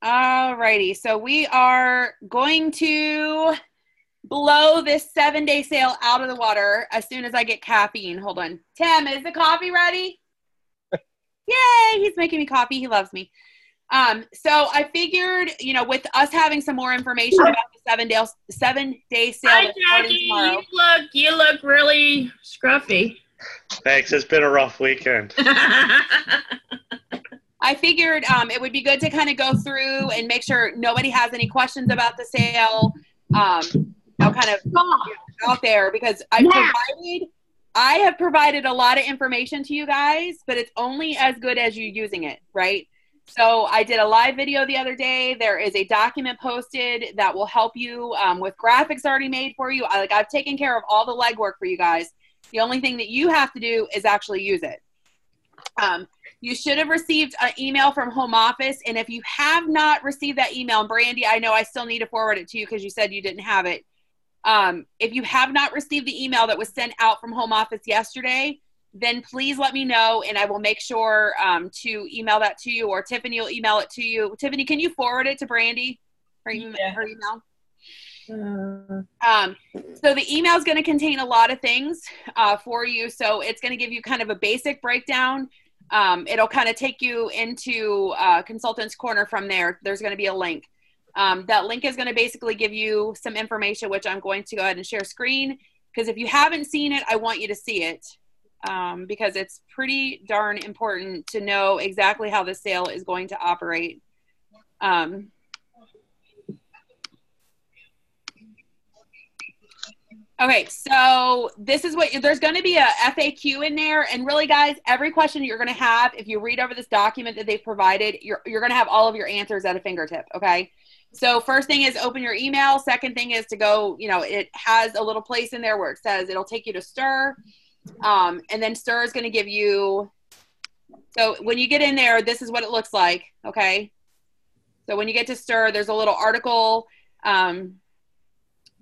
Alrighty, so we are going to blow this 7-day sale out of the water as soon as I get caffeine. Hold on. Tim, is the coffee ready? Yay, he's making me coffee. He loves me. So I figured, with us having some more information about the 7-day sale Hi, that's starting Jackie. tomorrow. You look really scruffy. Thanks. It's been a rough weekend. I figured it would be good to kind of go through and make sure nobody has any questions about the sale. Kind of out there because I have provided a lot of information to you guys, but it's only as good as you using it, right? So I did a live video the other day. There is a document posted that will help you with graphics already made for you. I've taken care of all the legwork for you guys. The only thing that you have to do is actually use it. You should have received an email from home office. And if you have not received that email, and Brandy, I know I still need to forward it to you because you said you didn't have it. If you have not received the email that was sent out from home office yesterday, then please let me know and I will make sure to email that to you, or Tiffany will email it to you. Tiffany, can you forward it to Brandy? Her email? So the email is going to contain a lot of things for you. So it's going to give you kind of a basic breakdown. It'll kind of take you into Consultants Corner from there. There's going to be a link. That link is going to basically give you some information, which I'm going to go ahead and share screen, because if you haven't seen it, I want you to see it because it's pretty darn important to know exactly how the sale is going to operate. Okay, so this is what there's going to be a FAQ in there, and really, guys, every question you're going to have, if you read over this document that they've provided, you're going to have all of your answers at a fingertip. Okay, so first thing is open your email. Second thing is to go. It has a little place in there where it says it'll take you to Stir, and then Stir is going to give you. So when you get in there, this is what it looks like. Okay, so when you get to Stir, there's a little article.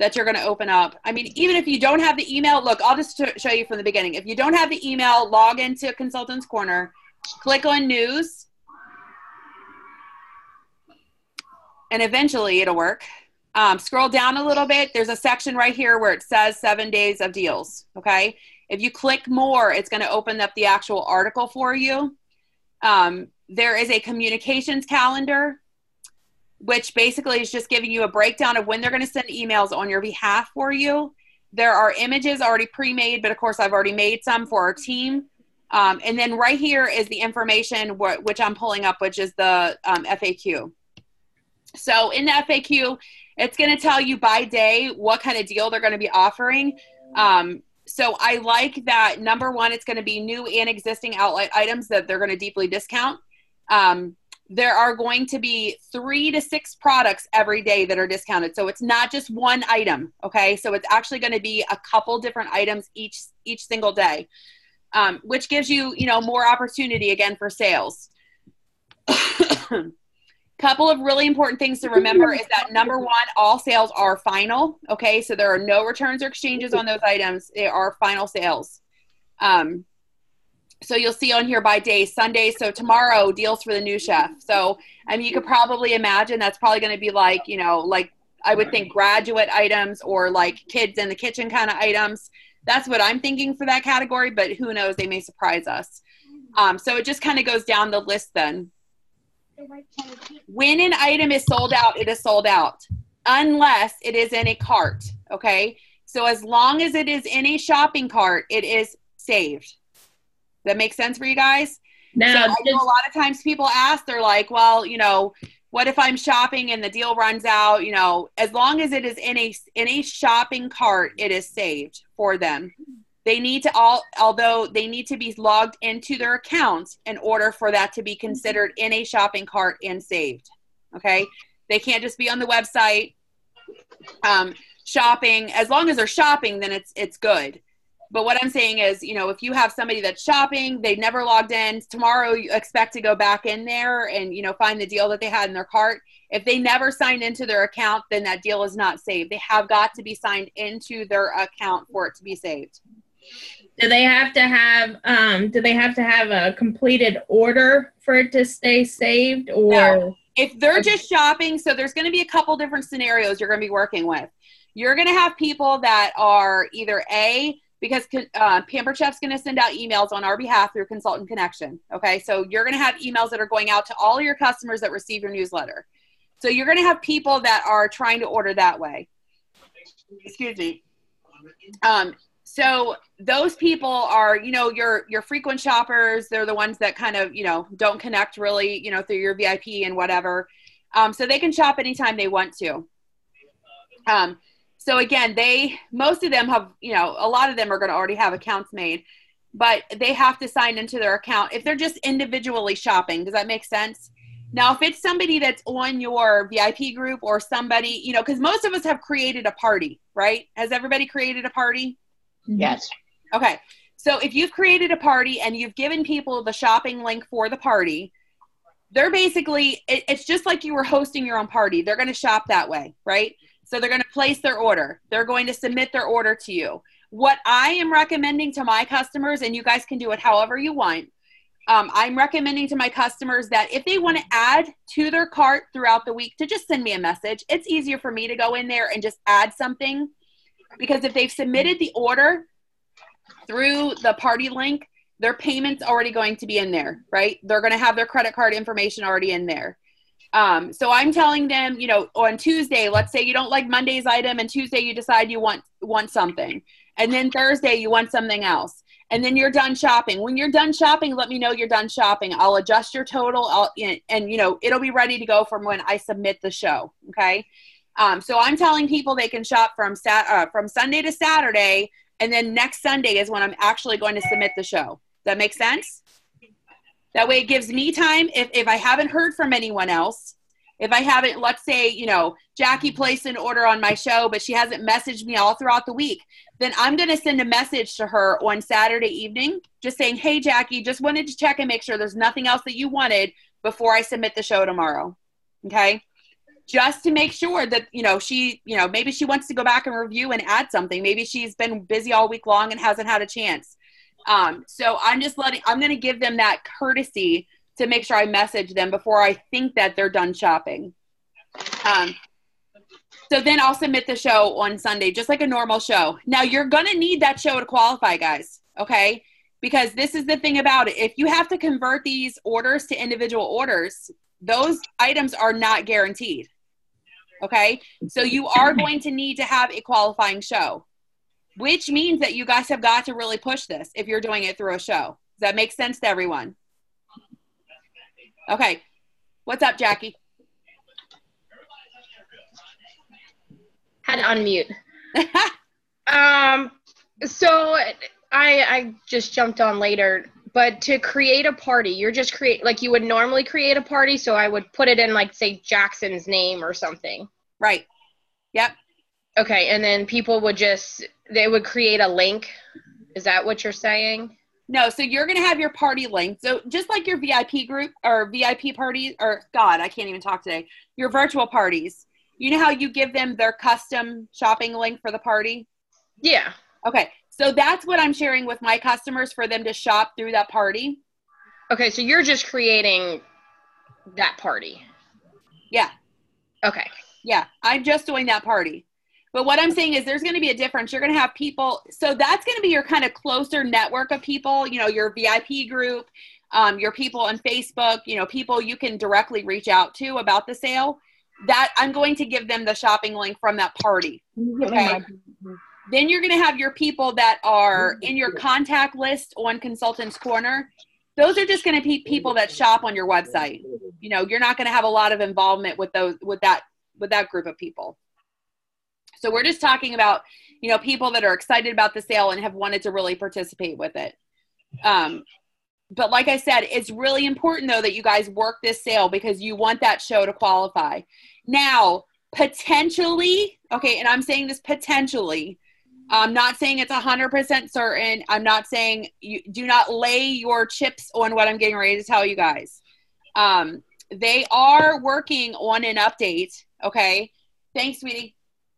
That you're going to open up. I mean, even if you don't have the email, look, I'll just show you from the beginning. If you don't have the email, log into Consultants Corner, click on News, and eventually it'll work. Scroll down a little bit. There's a section right here where it says 7 days of deals, okay? If you click more, it's going to open up the actual article for you. There is a communications calendar, which basically is just giving you a breakdown of when they're going to send emails on your behalf for you. There are images already pre-made, but of course I've already made some for our team. And then right here is the information which I'm pulling up, which is the FAQ. So in the FAQ, it's going to tell you by day what kind of deal they're going to be offering. So I like that, number one, it's going to be new and existing outlet items that they're going to deeply discount. There are going to be 3 to 6 products every day that are discounted. So it's not just one item, okay? So it's actually going to be a couple different items each single day, which gives you, more opportunity again for sales. Couple of really important things to remember is that number one, all sales are final, okay? So there are no returns or exchanges on those items. They are final sales. So you'll see on here by day, Sunday. So tomorrow, deals for the new chef. So, I mean, you could probably imagine that's probably going to be like, like I would think graduate items or like kids in the kitchen kind of items. That's what I'm thinking for that category, but who knows, they may surprise us. So it just kind of goes down the list then. When an item is sold out, it is sold out unless it is in a cart, okay? So as long as it is in a shopping cart, it is saved. That makes sense for you guys? Now, so I know a lot of times people ask, they're like, well, what if I'm shopping and the deal runs out? As long as it is in a shopping cart, it is saved for them. They need to although they need to be logged into their account in order for that to be considered in a shopping cart and saved. Okay. They can't just be on the website shopping. As long as they're shopping, then it's good. But what I'm saying is, if you have somebody that's shopping, they've never logged in, tomorrow you expect to go back in there and, find the deal that they had in their cart. If they never signed into their account, then that deal is not saved. They have got to be signed into their account for it to be saved. Do they have to have a completed order for it to stay saved, or? If they're just shopping, so there's going to be a couple different scenarios you're going to be working with. You're going to have people that are either because Pampered Chef's going to send out emails on our behalf through Consultant Connection. Okay, so you're going to have emails that are going out to all your customers that receive your newsletter. So you're going to have people that are trying to order that way. Excuse me. So those people are, your frequent shoppers. They're the ones that kind of, don't connect really, through your VIP and whatever. So they can shop anytime they want to. So again, most of them have, a lot of them are going to already have accounts made, but they have to sign into their account if they're just individually shopping. Does that make sense? Now, if it's somebody that's on your VIP group or somebody, because most of us have created a party, right? Has everybody created a party? Yes. Okay. So if you've created a party and you've given people the shopping link for the party, they're basically, it's just like you were hosting your own party. They're going to shop that way, right? So they're going to place their order. They're going to submit their order to you. What I am recommending to my customers, and you guys can do it however you want, I'm recommending to my customers that if they want to add to their cart throughout the week, to just send me a message. It's easier for me to go in there and just add something, because if they've submitted the order through the party link, their payment's already going to be in there, right? They're going to have their credit card information already in there. So I'm telling them, on Tuesday, let's say you don't like Monday's item, and Tuesday you decide you want something. And then Thursday you want something else. And then you're done shopping. When you're done shopping, let me know you're done shopping. I'll adjust your total, and it'll be ready to go from when I submit the show. Okay. So I'm telling people they can shop from Sunday to Saturday, and then next Sunday is when I'm actually going to submit the show. Does that make sense? That way it gives me time. If I haven't heard from anyone else, if I haven't, let's say, Jackie placed an order on my show, but she hasn't messaged me all throughout the week, then I'm going to send a message to her on Saturday evening, just saying, hey, Jackie, just wanted to check and make sure there's nothing else that you wanted before I submit the show tomorrow. Okay. Just to make sure that, she, maybe she wants to go back and review and add something. Maybe she's been busy all week long and hasn't had a chance. So I'm going to give them that courtesy to make sure I message them before I think that they're done shopping. So then I'll submit the show on Sunday, just like a normal show. Now you're going to need that show to qualify, guys. Okay. Because this is the thing about it. If you have to convert these orders to individual orders, those items are not guaranteed. Okay. So you are going to need to have a qualifying show, which means that you guys have got to really push this if you're doing it through a show. Does that make sense to everyone? Okay. What's up, Jackie? Had to unmute. So I just jumped on later, but to create a party, you're just like you would normally create a party. So I would put it in, like, say, Jackson's name or something. Right. Yep. Okay. And then people would they would create a link. Is that what you're saying? No. So you're going to have your party link. So just like your VIP group or VIP parties, or God, I can't even talk today. Your virtual parties. You know how you give them their custom shopping link for the party? Yeah. Okay. So that's what I'm sharing with my customers for them to shop through that party. Okay. So you're just creating that party. Yeah. Okay. Yeah. I'm just doing that party. But what I'm saying is there's going to be a difference. You're going to have people. So that's going to be your kind of closer network of people, your VIP group, your people on Facebook, people you can directly reach out to about the sale. That I'm going to give them the shopping link from that party. Okay. Then you're going to have your people that are in your contact list on Consultants Corner. Those are just going to be people that shop on your website. You're not going to have a lot of involvement with that group of people. So we're just talking about, people that are excited about the sale and have wanted to really participate with it. But like I said, it's really important, though, that you guys work this sale because you want that show to qualify. Now, potentially, okay, and I'm saying this potentially, I'm not saying it's 100% certain. I'm not saying you do not lay your chips on what I'm getting ready to tell you guys. They are working on an update, okay? Thanks, sweetie.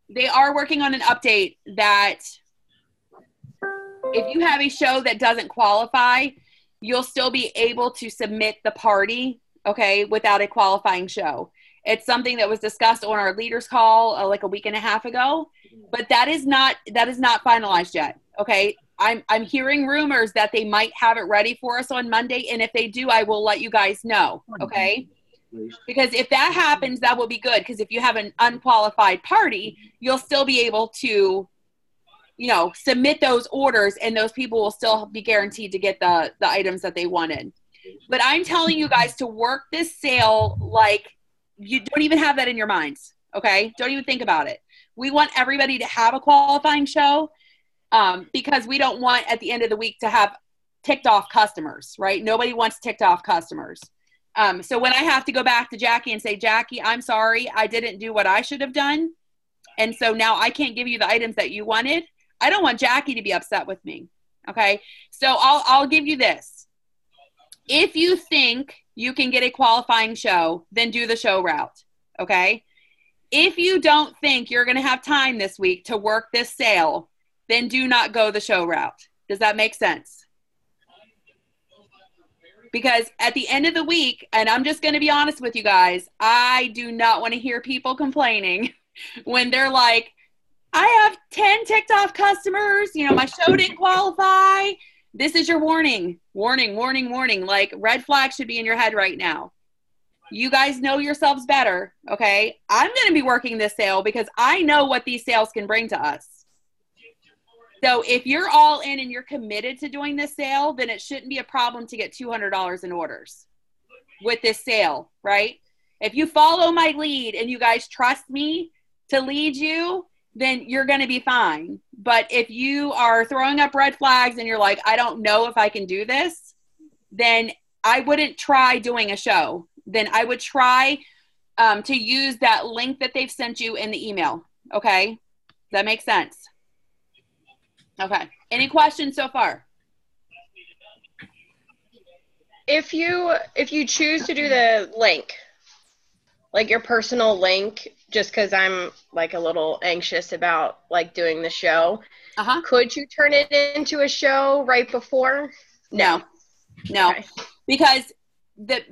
They are working on an update that if you have a show that doesn't qualify, you'll still be able to submit the party, okay, without a qualifying show. It's something that was discussed on our leaders call like a week and a half ago, but that is not finalized yet. Okay. I'm hearing rumors that they might have it ready for us on Monday. And if they do, I will let you guys know. Okay. Because if that happens, that will be good. Because if you have an unqualified party, you'll still be able to, you know, submit those orders and those people will still be guaranteed to get the items that they wanted. But I'm telling you guys to work this sale like you don't even have that in your minds, okay? Don't even think about it. We want everybody to have a qualifying show because we don't want at the end of the week to have ticked off customers, right? Nobody wants ticked off customers. So when I have to go back to Jackie and say, Jackie, I'm sorry, I didn't do what I should have done. And so now I can't give you the items that you wanted. I don't want Jackie to be upset with me, okay? So I'll give you this. If you think you can get a qualifying show, then do the show route, okay? If you don't think you're going to have time this week to work this sale, then do not go the show route. Does that make sense? Because at the end of the week, and I'm just going to be honest with you guys, I do not want to hear people complaining when they're like, I have 10 ticked off customers, you know, my show didn't qualify. This is your warning. Warning, warning, warning. Like red flag should be in your head right now. You guys know yourselves better, okay? I'm going to be working this sale because I know what these sales can bring to us. So if you're all in and you're committed to doing this sale, then it shouldn't be a problem to get $200 in orders with this sale, right? If you follow my lead and you guys trust me to lead you, then you're going to be fine. But if you are throwing up red flags and you're like, I don't know if I can do this, then I wouldn't try doing a show. Then I would try to use that link that they've sent you in the email. Okay? Does that make sense? Okay. Any questions so far? If you choose to do the link, like your personal link, just because I'm like a little anxious about like doing the show, could you turn it into a show right before? No. Okay. Because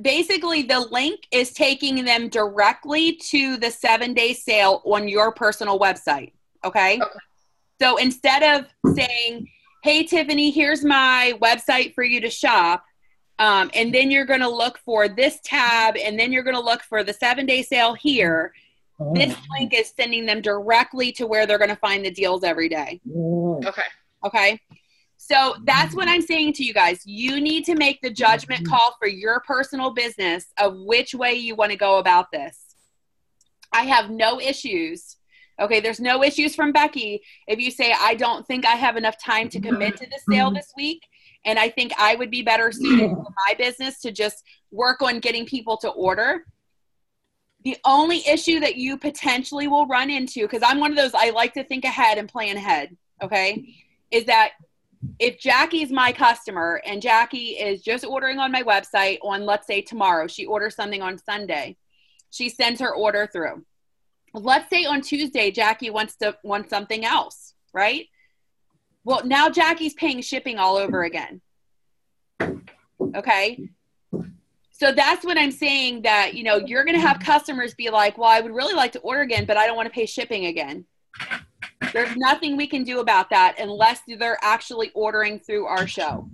basically the link is taking them directly to the 7-day sale on your personal website. Okay. So instead of saying, hey, Tiffany, here's my website for you to shop. And then you're going to look for this tab and then you're going to look for the 7-day sale here. This link is sending them directly to where they're going to find the deals every day. Okay. So that's what I'm saying to you guys. You need to make the judgment call for your personal business of which way you want to go about this. I have no issues. Okay. There's no issues from Becky. If you say, I don't think I have enough time to commit to the sale this week, and I think I would be better suited for my business to just work on getting people to order. The only issue that you potentially will run into, because I'm one of those, I like to think ahead and plan ahead, okay, is that if Jackie's my customer and Jackie is just ordering on my website on, let's say tomorrow, she orders something on Sunday, she sends her order through. Let's say on Tuesday, Jackie wants something else, right? Well, now Jackie's paying shipping all over again. Okay. So that's what I'm saying, that, you know, you're going to have customers be like, well, I would really like to order again, but I don't want to pay shipping again. There's nothing we can do about that unless they're actually ordering through our show.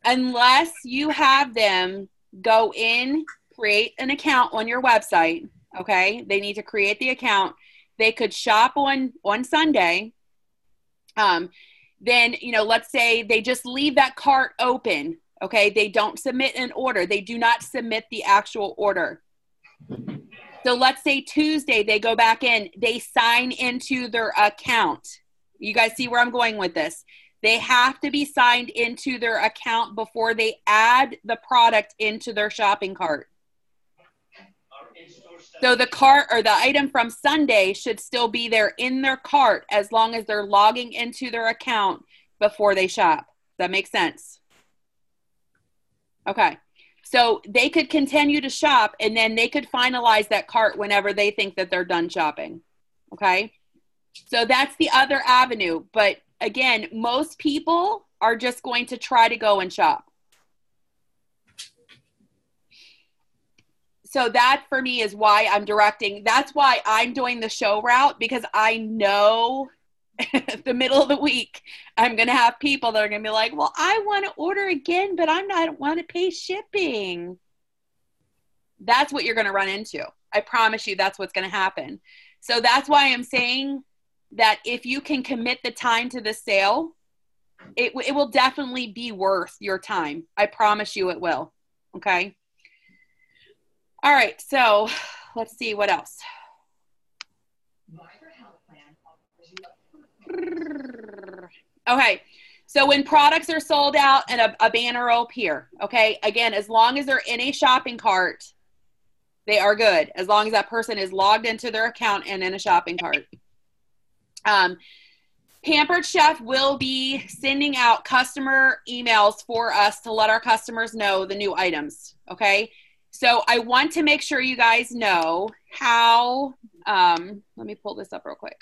Unless you have them go in, create an account on your website. Okay. They need to create the account. They could shop on Sunday. Then, you know, let's say they just leave that cart open. Okay. They don't submit an order. They do not submit the actual order. So let's say Tuesday, they go back in, they sign into their account. You guys see where I'm going with this? They have to be signed into their account before they add the product into their shopping cart. So the cart or the item from Sunday should still be there in their cart as long as they're logging into their account before they shop. Does that make sense? Okay. So they could continue to shop and then they could finalize that cart whenever they think that they're done shopping. Okay. So that's the other avenue. But again, most people are just going to try to go and shop. so that for me is why I'm directing. That's why I'm doing the show route, because I know the middle of the week, I'm going to have people that are going to be like, well, I want to order again, but I don't want to pay shipping. That's what you're going to run into. I promise you that's what's going to happen. So that's why I'm saying that if you can commit the time to the sale, it will definitely be worth your time. I promise you it will. Okay. All right. So let's see what else. Okay. So when products are sold out and a banner will appear, okay, again, as long as they're in a shopping cart, they are good. As long as that person is logged into their account and in a shopping cart. Pampered Chef will be sending out customer emails for us to let our customers know the new items, okay? So I want to make sure you guys know how, let me pull this up real quick.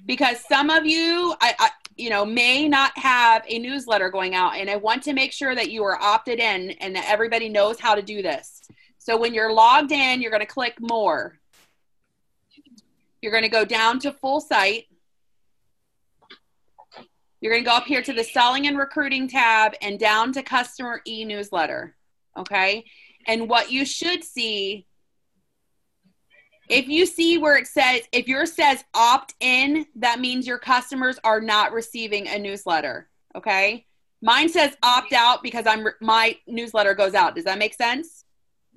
Because some of you, may not have a newsletter going out, and I want to make sure that you are opted in and that everybody knows how to do this. So when you're logged in, you're going to click more. You're going to go down to full site. You're going to go up here to the selling and recruiting tab and down to customer e-newsletter. Okay. And what you should see, if you see where it says, if yours says opt in, that means your customers are not receiving a newsletter. Okay. Mine says opt out because my newsletter goes out. Does that make sense?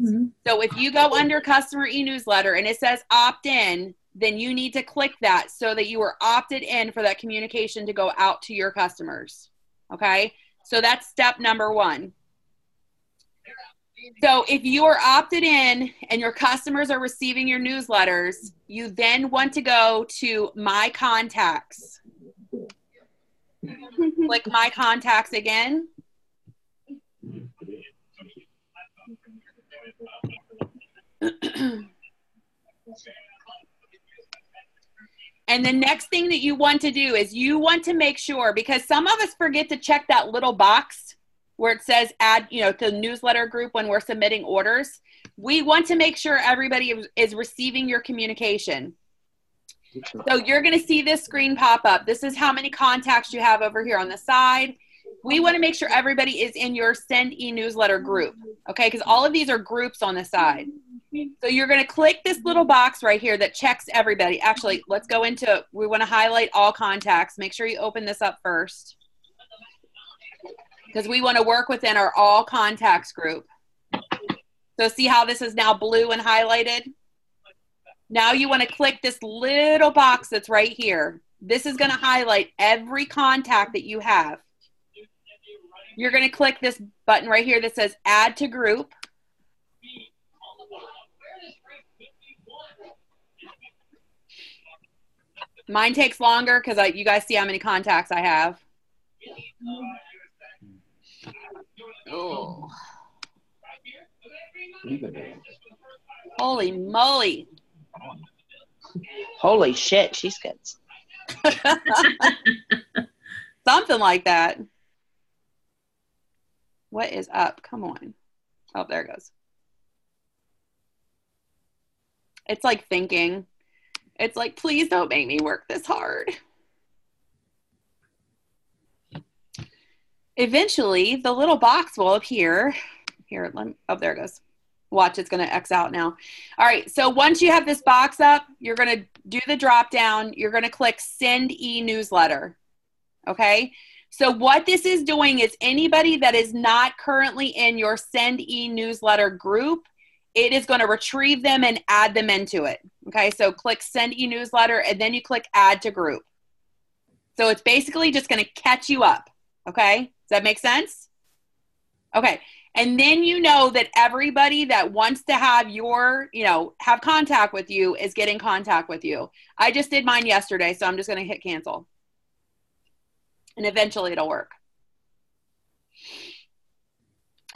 Mm-hmm. So if you go under customer e-newsletter and it says opt in, then you need to click that so that you are opted in for that communication to go out to your customers. Okay. So that's step number one. So if you are opted in and your customers are receiving your newsletters, you then want to go to My Contacts. Click My Contacts again. And the next thing that you want to do is you want to make sure, because some of us forget to check that little box where it says add, to the newsletter group when we're submitting orders. We want to make sure everybody is receiving your communication. So you're going to see this screen pop up. This is how many contacts you have over here on the side. We want to make sure everybody is in your send e-newsletter group, okay? Because all of these are groups on the side. So you're going to click this little box right here that checks everybody. Actually, let's go into, we want to highlight all contacts. Make sure you open this up first, because we want to work within our all contacts group. So see how this is now blue and highlighted? Now you want to click this little box that's right here. This is going to highlight every contact that you have. You're going to click this button right here that says add to group. Mine takes longer because you guys see how many contacts I have. Oh. Holy moly. Holy shit, she's good. Something like that. What is up? Come on. Oh, there it goes. It's like thinking. It's like, please don't make me work this hard. Eventually, the little box will appear. Here, oh, there it goes. Watch, it's going to X out now. All right, so once you have this box up, you're going to do the drop down. You're going to click Send e-newsletter, okay? So what this is doing is anybody that is not currently in your Send e-newsletter group, it is going to retrieve them and add them into it, okay? So click Send e-newsletter, and then you click Add to Group. So it's basically just going to catch you up, okay? Does that make sense? Okay. And then you know that everybody that wants to have your, have contact with you is getting contact with you. I just did mine yesterday, so I'm just going to hit cancel. And eventually it'll work.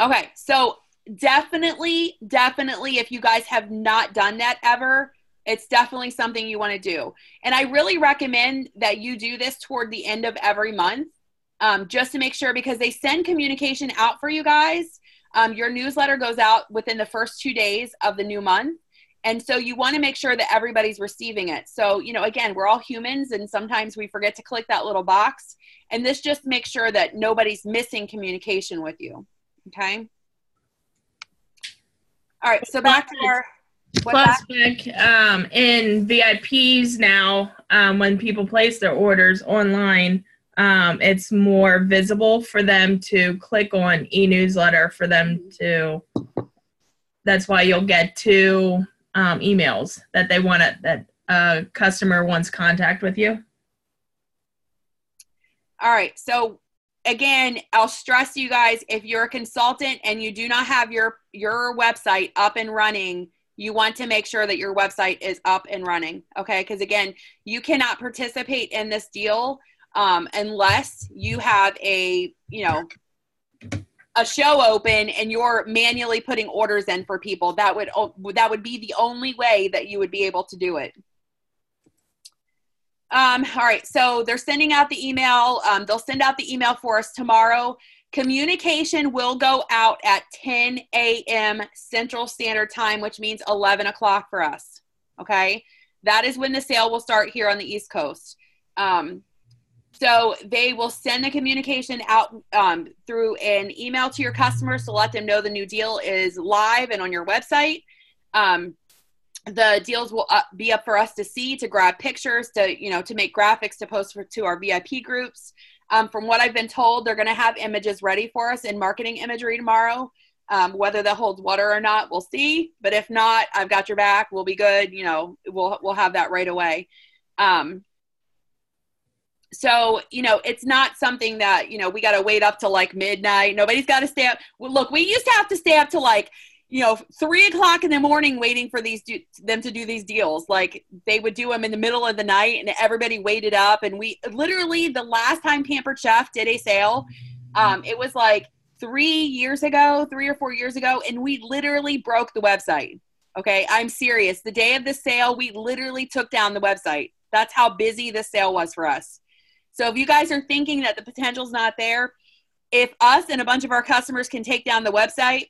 Okay, so definitely, if you guys have not done that ever, it's definitely something you want to do. And I really recommend that you do this toward the end of every month, just to make sure, because they send communication out for you guys. Your newsletter goes out within the first 2 days of the new month. And so you want to make sure that everybody's receiving it. So, again, we're all humans and sometimes we forget to click that little box. And this just makes sure that nobody's missing communication with you. Okay. All right. So back to our... Plus, Vic, in VIPs now, when people place their orders online, it's more visible for them to click on e-newsletter for them to, that's why you'll get 2 emails that they want that a customer wants contact with you. All right. So again, I'll stress to you guys, if you're a consultant and you do not have your website up and running, you want to make sure that your website is up and running. Okay. Because again, you cannot participate in this deal unless you have a show open and you're manually putting orders in for people. That would be the only way that you would be able to do it. All right. So they're sending out the email. They'll send out the email for us tomorrow. Communication will go out at 10 a.m. Central Standard Time, which means 11 o'clock for us. Okay. That is when the sale will start here on the East Coast. So they will send the communication out through an email to your customers to let them know the new deal is live and on your website. The deals will be up for us to see, to grab pictures, to make graphics to post to our VIP groups. From what I've been told, they're going to have images ready for us in marketing imagery tomorrow. Whether that holds water or not, we'll see. But if not, I've got your back. We'll be good. We'll have that right away. So, it's not something that, we got to wait up till like midnight. Nobody's got to stay up. Well, look, we used to have to stay up till like, 3 o'clock in the morning waiting for them to do these deals. Like they would do them in the middle of the night and everybody waited up. And we literally, the last time Pampered Chef did a sale, it was like 3 or 4 years ago. And we literally broke the website. Okay. I'm serious. The day of the sale, we literally took down the website. That's how busy this sale was for us. So if you guys are thinking that the potential's not there, if us and a bunch of our customers can take down the website,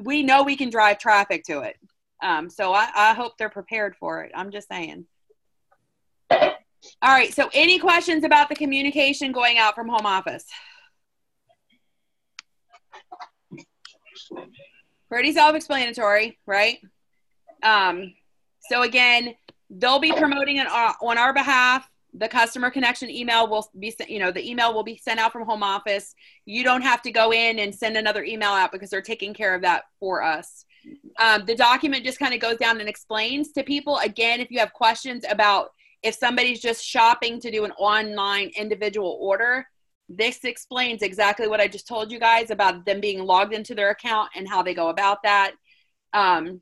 we know we can drive traffic to it. So I hope they're prepared for it. I'm just saying. All right. So any questions about the communication going out from home office? Pretty self-explanatory, right? So again, they'll be promoting it on our behalf. The customer connection email will be, the email will be sent out from home office. You don't have to go in and send another email out because they're taking care of that for us. The document just kind of goes down and explains to people. Again, if you have questions about if somebody's just shopping to do an online individual order, this explains exactly what I just told you guys about them being logged into their account and how they go about that. None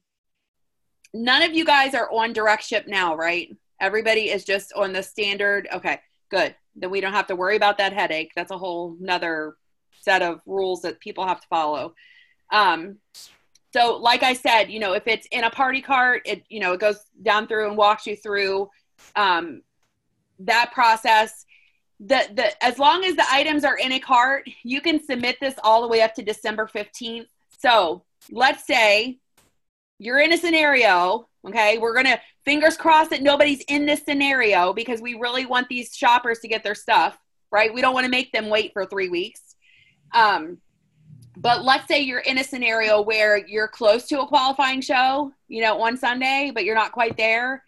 of you guys are on direct ship now, right? Everybody is just on the standard. Okay, good. Then we don't have to worry about that headache. That's a whole nother set of rules that people have to follow. So like I said, if it's in a party cart, it goes down through and walks you through that process. As long as the items are in a cart, you can submit this all the way up to December 15th. So let's say you're in a scenario, okay? We're going to fingers crossed that nobody's in this scenario because we really want these shoppers to get their stuff, right? We don't want to make them wait for 3 weeks. But let's say you're in a scenario where you're close to a qualifying show, on Sunday, but you're not quite there.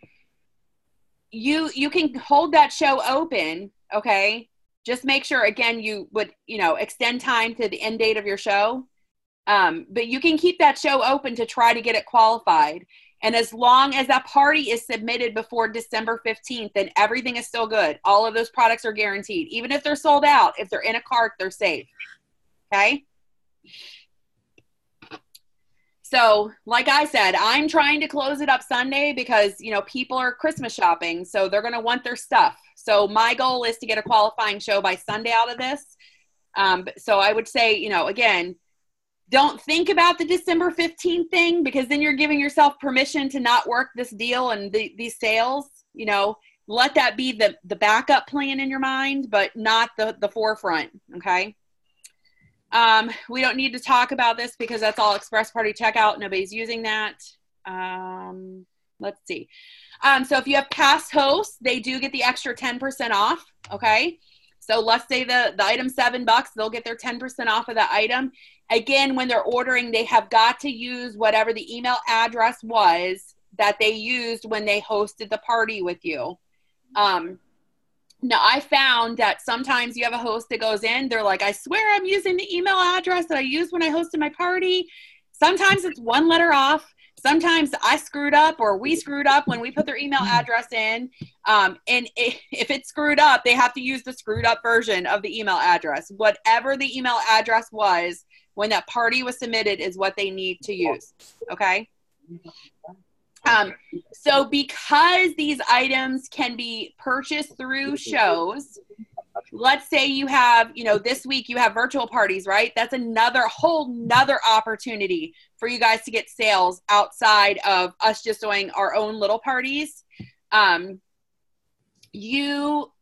You can hold that show open, okay? Just make sure, again, you would, extend time to the end date of your show. But you can keep that show open to try to get it qualified. And as long as that party is submitted before December 15th, then everything is still good. All of those products are guaranteed. Even if they're sold out, if they're in a cart, they're safe. Okay? So, like I said, I'm trying to close it up Sunday because, people are Christmas shopping, so they're going to want their stuff. So my goal is to get a qualifying show by Sunday out of this. So I would say, again, don't think about the December 15th thing because then you're giving yourself permission to not work this deal and these sales. let that be the backup plan in your mind, but not the forefront. Okay. We don't need to talk about this because that's all express party checkout. Nobody's using that. Let's see. So if you have past hosts, they do get the extra 10% off. Okay. So let's say the item's $7, they'll get their 10% off of the item. Again, when they're ordering, they have got to use whatever the email address was that they used when they hosted the party with you. Now, I found that sometimes you have a host that goes in, they're like, I swear I'm using the email address that I used when I hosted my party. Sometimes it's one letter off. Sometimes I screwed up or we screwed up when we put their email address in. And if it's screwed up, they have to use the screwed up version of the email address. Whatever the email address was when that party was submitted is what they need to use. Okay. So because these items can be purchased through shows, let's say you have, this week you have virtual parties, right? That's whole nother opportunity for you guys to get sales outside of us just doing our own little parties. If you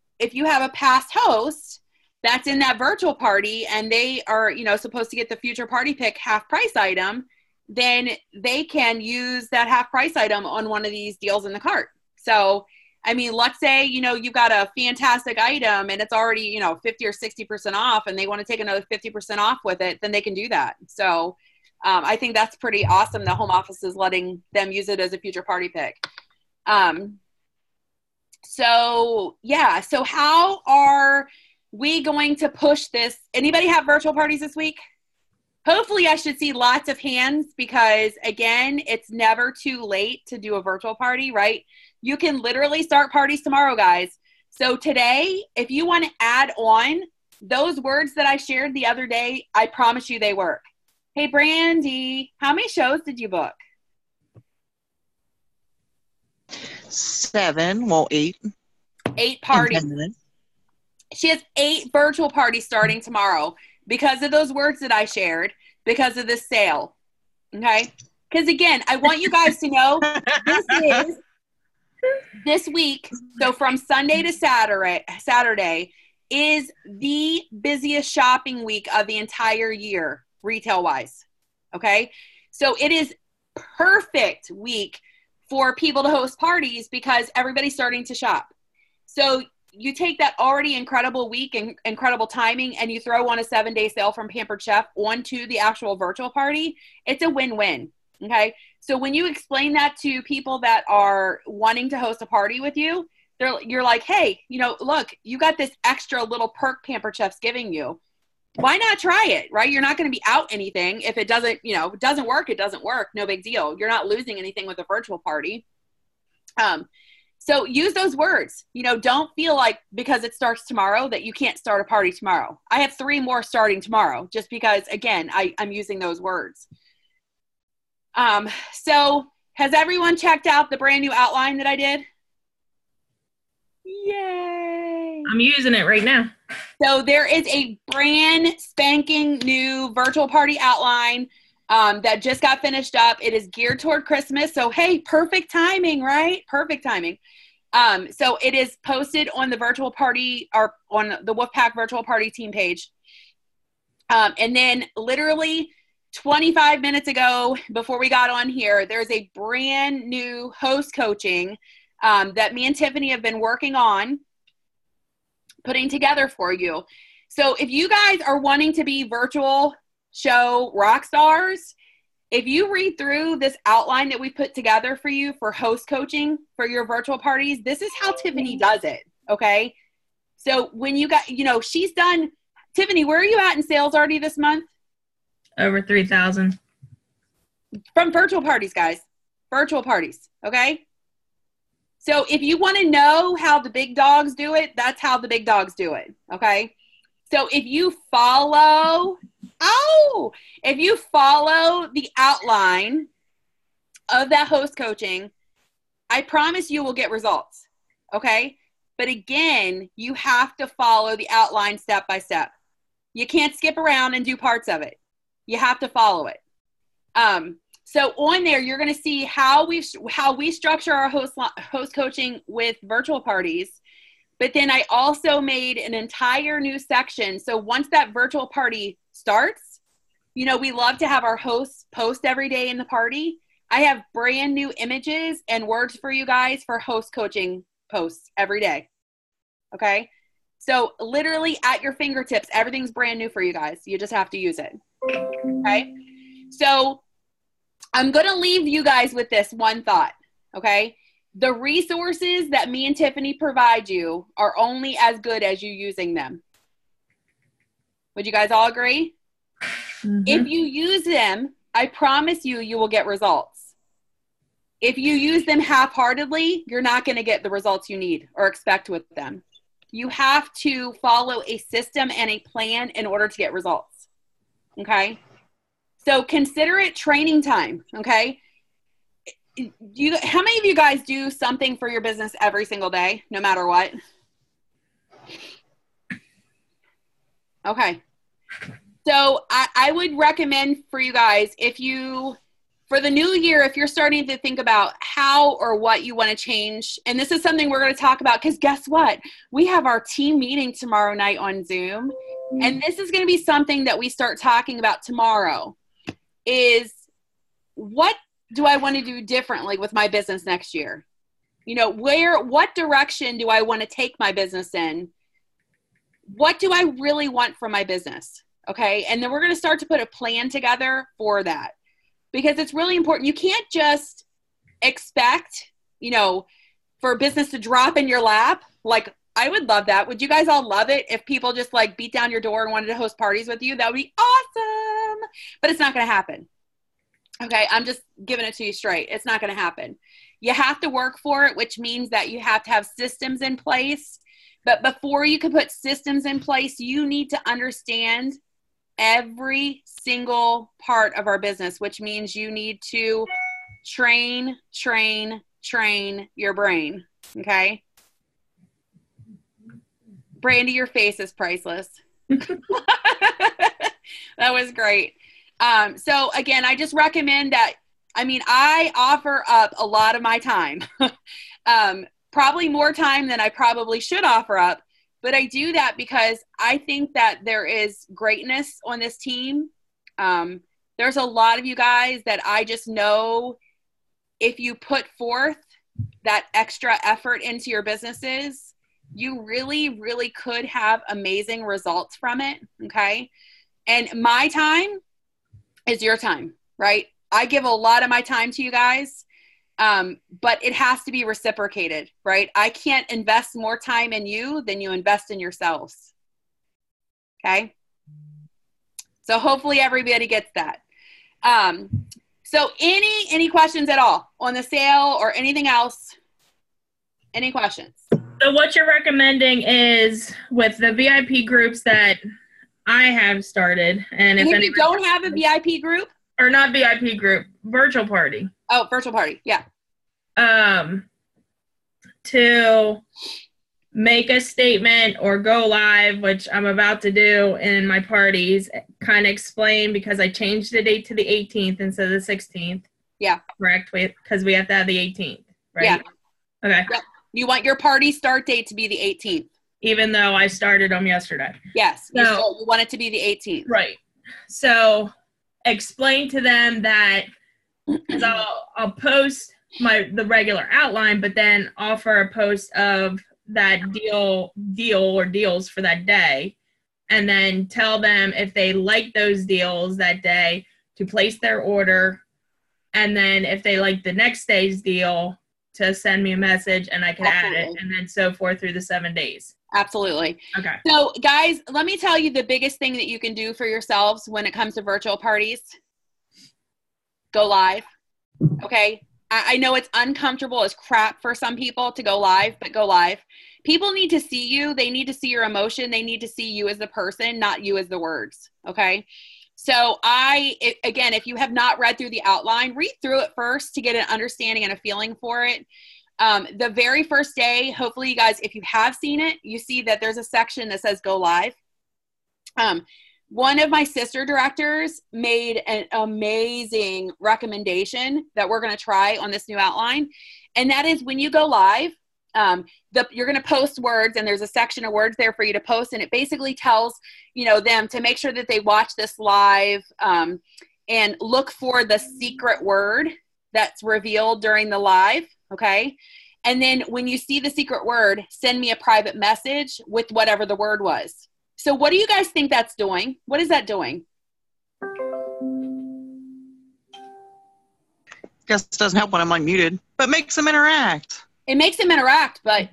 have a past host that's in that virtual party and they are, supposed to get the future party pick half price item, then they can use that half price item on one of these deals in the cart. So, I mean, let's say, you've got a fantastic item and it's already, 50 or 60% off and they want to take another 50% off with it, then they can do that. So I think that's pretty awesome. The home office is letting them use it as a future party pick. So how are we going to push this? Anybody have virtual parties this week? Hopefully I should see lots of hands because, again, it's never too late to do a virtual party, right? You can literally start parties tomorrow, guys. So today, if you want to add on those words that I shared the other day, I promise you they work. Hey, Brandy, how many shows did you book? 7, well, 8. 8 parties. She has 8 virtual parties starting tomorrow because of those words that I shared, because of this sale. Okay? Because again, I want you guys to know this week, so from Sunday to Saturday is the busiest shopping week of the entire year, retail-wise. Okay? So it is perfect week for people to host parties because everybody's starting to shop. So you take that already incredible week and incredible timing and you throw on a 7-day sale from Pampered Chef onto the actual virtual party, it's a win-win. Okay. So when you explain that to people that are wanting to host a party with you, you're like, hey, look, you got this extra little perk Pampered Chef's giving you. Why not try it, right? You're not going to be out anything. If it doesn't, it doesn't work, it doesn't work. No big deal. You're not losing anything with a virtual party. So use those words. Don't feel like because it starts tomorrow that you can't start a party tomorrow. I have 3 more starting tomorrow just because, again, I'm using those words. So has everyone checked out the brand new outline that I did? Yay! I'm using it right now. So there is a brand spanking new virtual party outline that just got finished up. It is geared toward Christmas. So, hey, perfect timing, right? Perfect timing. So it is posted on the virtual party or on the Wolfpack virtual party team page. And then literally 25 minutes ago, before we got on here, there's a brand new host coaching that me and Tiffany have been working on putting together for you. So if you guys are wanting to be virtual show rock stars, if you read through this outline that we put together for you for host coaching for your virtual parties, this is how Tiffany does it. Okay. So when you got, she's done, Tiffany, where are you at in sales already this month? Over 3,000. From virtual parties, guys. Virtual parties. Okay. So if you want to know how the big dogs do it, that's how the big dogs do it. Okay. So if you follow the outline of that host coaching, I promise you will get results. Okay. But again, you have to follow the outline step by step. You can't skip around and do parts of it. You have to follow it. So on there, you're going to see how we structure our host coaching with virtual parties. But then I also made an entire new section. So once that virtual party starts, you know, we love to have our hosts post every day in the party. I have brand new images and words for you guys for host coaching posts every day. Okay. So literally at your fingertips, everything's brand new for you guys. You just have to use it. Okay. So I'm going to leave you guys with this one thought. Okay. The resources that me and Tiffany provide you are only as good as you using them. Would you guys all agree? Mm-hmm. If you use them, I promise you, you will get results. If you use them half-heartedly, you're not going to get the results you need or expect with them. You have to follow a system and a plan in order to get results. Okay? So consider it training time. Okay? How many of you guys do something for your business every single day, no matter what? Okay. So I would recommend for you guys, for the new year, if you're starting to think about how or what you want to change, and this is something we're going to talk about, because guess what? We have our team meeting tomorrow night on Zoom, and this is going to be something that we start talking about tomorrow, is what do I want to do differently with my business next year? You know, what direction do I want to take my business in? What do I really want from my business? Okay. And then we're going to start to put a plan together for that, because it's really important. You can't just expect, you know, for business to drop in your lap. Like, I would love that. Would you guys all love it if people just like beat down your door and wanted to host parties with you? That would be awesome. But it's not going to happen. Okay, I'm just giving it to you straight. It's not going to happen. You have to work for it, which means that you have to have systems in place. But before you can put systems in place, you need to understand every single part of our business, which means you need to train your brain. Okay? Brandy, your face is priceless. That was great. So again, I just recommend that. I mean, I offer up a lot of my time, probably more time than I probably should offer up, but I do that because I think that there is greatness on this team. There's a lot of you guys that I just know if you put forth that extra effort into your businesses, you really, really could have amazing results from it. Okay. And my time is your time, right? I give a lot of my time to you guys, but it has to be reciprocated, right? I can't invest more time in you than you invest in yourselves. Okay? So hopefully everybody gets that. So any questions at all on the sale or anything else? Any questions? So what you're recommending is with the VIP groups that I have started, and if you don't have a VIP group, or not VIP group, virtual party. Oh, virtual party, yeah. To make a statement or go live, which I'm about to do in my parties, kind of explain, because I changed the date to the 18th instead of the 16th. Yeah. Correct? Because we have to have the 18th, right? Yeah. Okay. Yep. You want your party start date to be the 18th. Even though I started them yesterday. Yes. So, you want it to be the 18th. Right. So explain to them that, because I'll post the regular outline, but then offer a post of that deal or deals for that day, and then tell them if they like those deals that day to place their order, and then if they like the next day's deal to send me a message and I can add it, and then so forth through the 7 days. Absolutely. Okay. So guys, let me tell you the biggest thing that you can do for yourselves when it comes to virtual parties. Go live. Okay. I know it's uncomfortable as crap for some people to go live, but go live. People need to see you. They need to see your emotion. They need to see you as the person, not you as the words. Okay. So again, if you have not read through the outline, read through it first to get an understanding and a feeling for it. The very first day, hopefully you guys, if you have seen it, you see that there's a section that says go live. one of my sister directors made an amazing recommendation that we're going to try on this new outline. And that is when you go live, you're going to post words, and there's a section of words there for you to post. And it basically tells, them to make sure that they watch this live, and look for the secret word that's revealed during the live. Okay. And then when you see the secret word, send me a private message with whatever the word was. So what do you guys think that's doing? What is that doing? Guess it doesn't help when I'm unmuted, but makes them interact. It makes them interact, but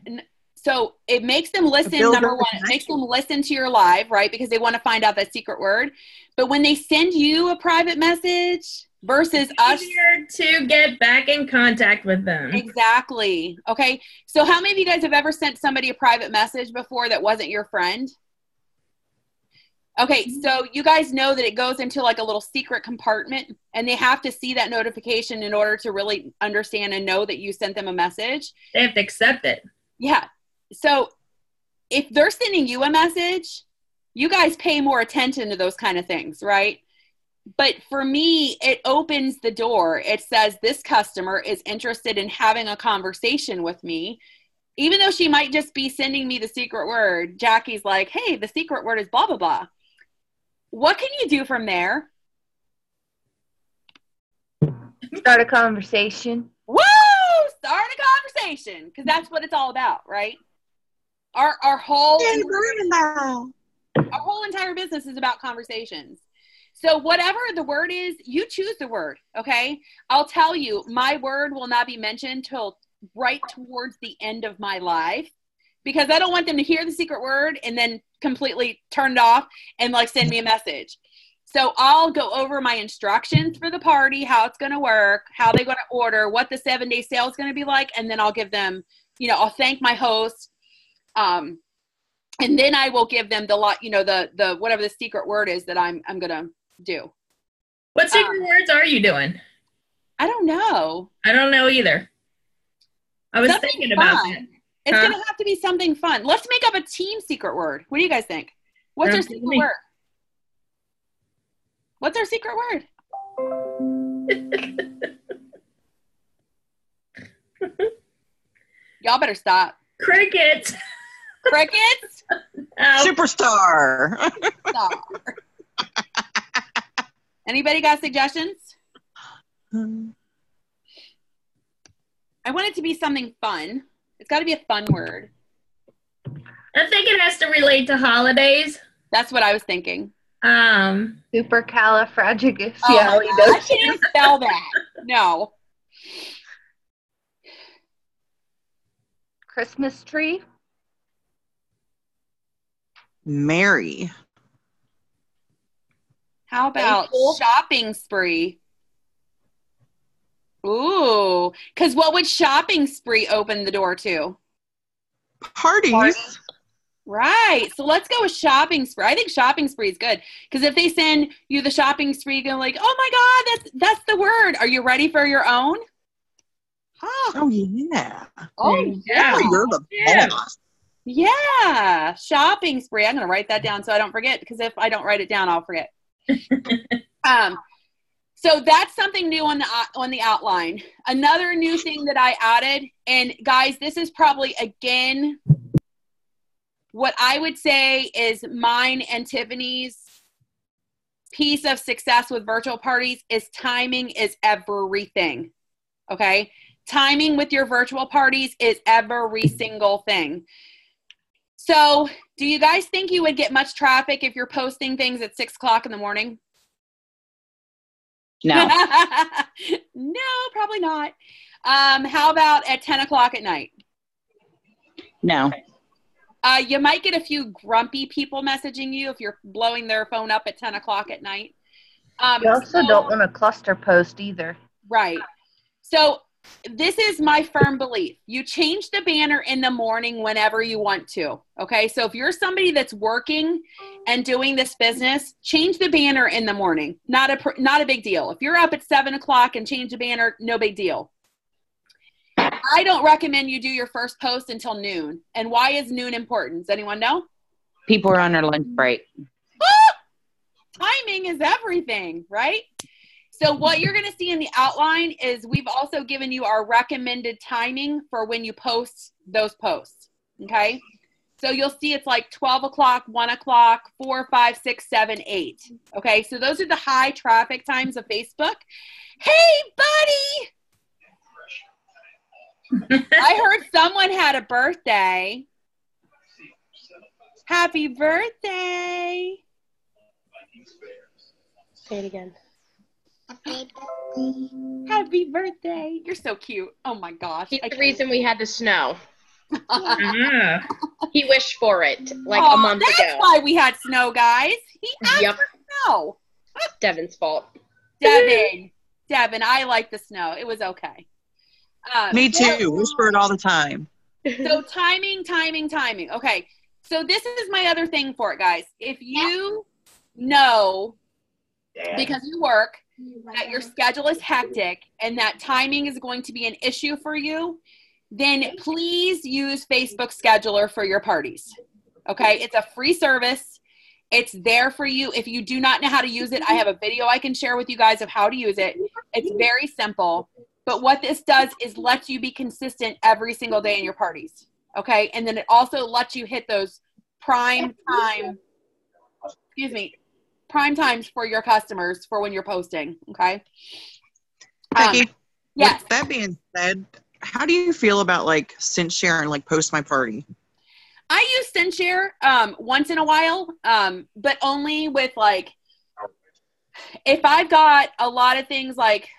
so it makes them listen. Number one, it makes them listen to your live, right? Because they want to find out that secret word. But when they send you a private message versus us, to get back in contact with them. Exactly. Okay. So how many of you guys have ever sent somebody a private message before that wasn't your friend? Okay, so you guys know that it goes into like a little secret compartment, and they have to see that notification in order to really understand and know that you sent them a message. They have to accept it. Yeah. So if they're sending you a message, you guys pay more attention to those kind of things, right? But for me, it opens the door. It says this customer is interested in having a conversation with me. Even though she might just be sending me the secret word, Jackie's like, hey, the secret word is blah, blah, blah. What can you do from there? Start a conversation. Woo! Start a conversation, because that's what it's all about, right? Our whole entire business is about conversations. So whatever the word is, you choose the word, okay? I'll tell you, my word will not be mentioned till right towards the end of my live, because I don't want them to hear the secret word and then completely turn it off and like send me a message. So I'll go over my instructions for the party, how it's going to work, how they're going to order, what the 7-day sale is going to be like. And then I'll give them, I'll thank my host. And then I will give them the whatever the secret word is that I'm going to do. What secret words are you doing? I don't know. I don't know either. I was thinking about it. It's going to have to be something fun. Let's make up a team secret word. What do you guys think? What's our secret word? What's our secret word? Y'all better stop. Crickets. Crickets? Superstar. Star. Anybody got suggestions? I want it to be something fun. It's got to be a fun word. I think it has to relate to holidays. That's what I was thinking. Supercalifragilisticexpialidocious. I can't spell that. No. Christmas tree. Merry. How about shopping spree? Ooh, because what would shopping spree open the door to? Parties. Right. So let's go with shopping spree. I think shopping spree is good, because if they send you the shopping spree, you're like, oh my God, that's the word. Are you ready for your own? Huh. Oh yeah. Oh yeah. You're the boss. Yeah. Shopping spree. I'm gonna write that down so I don't forget, because if I don't write it down, I'll forget. So that's something new on the outline. Another new thing that I added, and guys, this is probably, again, what I would say is mine and Tiffany's piece of success with virtual parties is timing is everything, okay? Timing with your virtual parties is every single thing. So do you guys think you would get much traffic if you're posting things at 6 o'clock in the morning? No. No, probably not. How about at 10 o'clock at night? No. You might get a few grumpy people messaging you if you're blowing their phone up at 10 o'clock at night. You also don't want a cluster post either. Right. So this is my firm belief. You change the banner in the morning whenever you want to. Okay. So if you're somebody that's working and doing this business, change the banner in the morning. Not a big deal. If you're up at 7 o'clock and change the banner, no big deal. I don't recommend you do your first post until noon. And why is noon important? Does anyone know? People are on their lunch break. timing is everything, right? So what you're going to see in the outline is we've also given you our recommended timing for when you post those posts, okay? So you'll see it's like 12 o'clock, 1 o'clock, 4, 5, 6, 7, 8, okay? So those are the high traffic times of Facebook. Hey, buddy! I heard someone had a birthday. Happy birthday! Say it again. Happy birthday. You're so cute. Oh my gosh. He's the reason we had the snow. Ah. He wished for it like Aw, a month that's ago. why we had snow, guys. He asked Yep. for snow. Devin's fault. Devin, I like the snow. It was okay. Me too. Whisper it all the time. So timing. Okay. So this is my other thing for it, guys. If you know, because you work, that your schedule is hectic and that timing is going to be an issue for you, then please use Facebook Scheduler for your parties. Okay? It's a free service. It's there for you. If you do not know how to use it, I have a video I can share with you guys of how to use it. It's very simple. But what this does is lets you be consistent every single day in your parties. Okay? And then it also lets you hit those prime times for your customers for when you're posting. Okay? Becky, yes. with that being said, how do you feel about like SendShare and like Post My Party? I use SendShare once in a while, but only with like, if I've got a lot of things like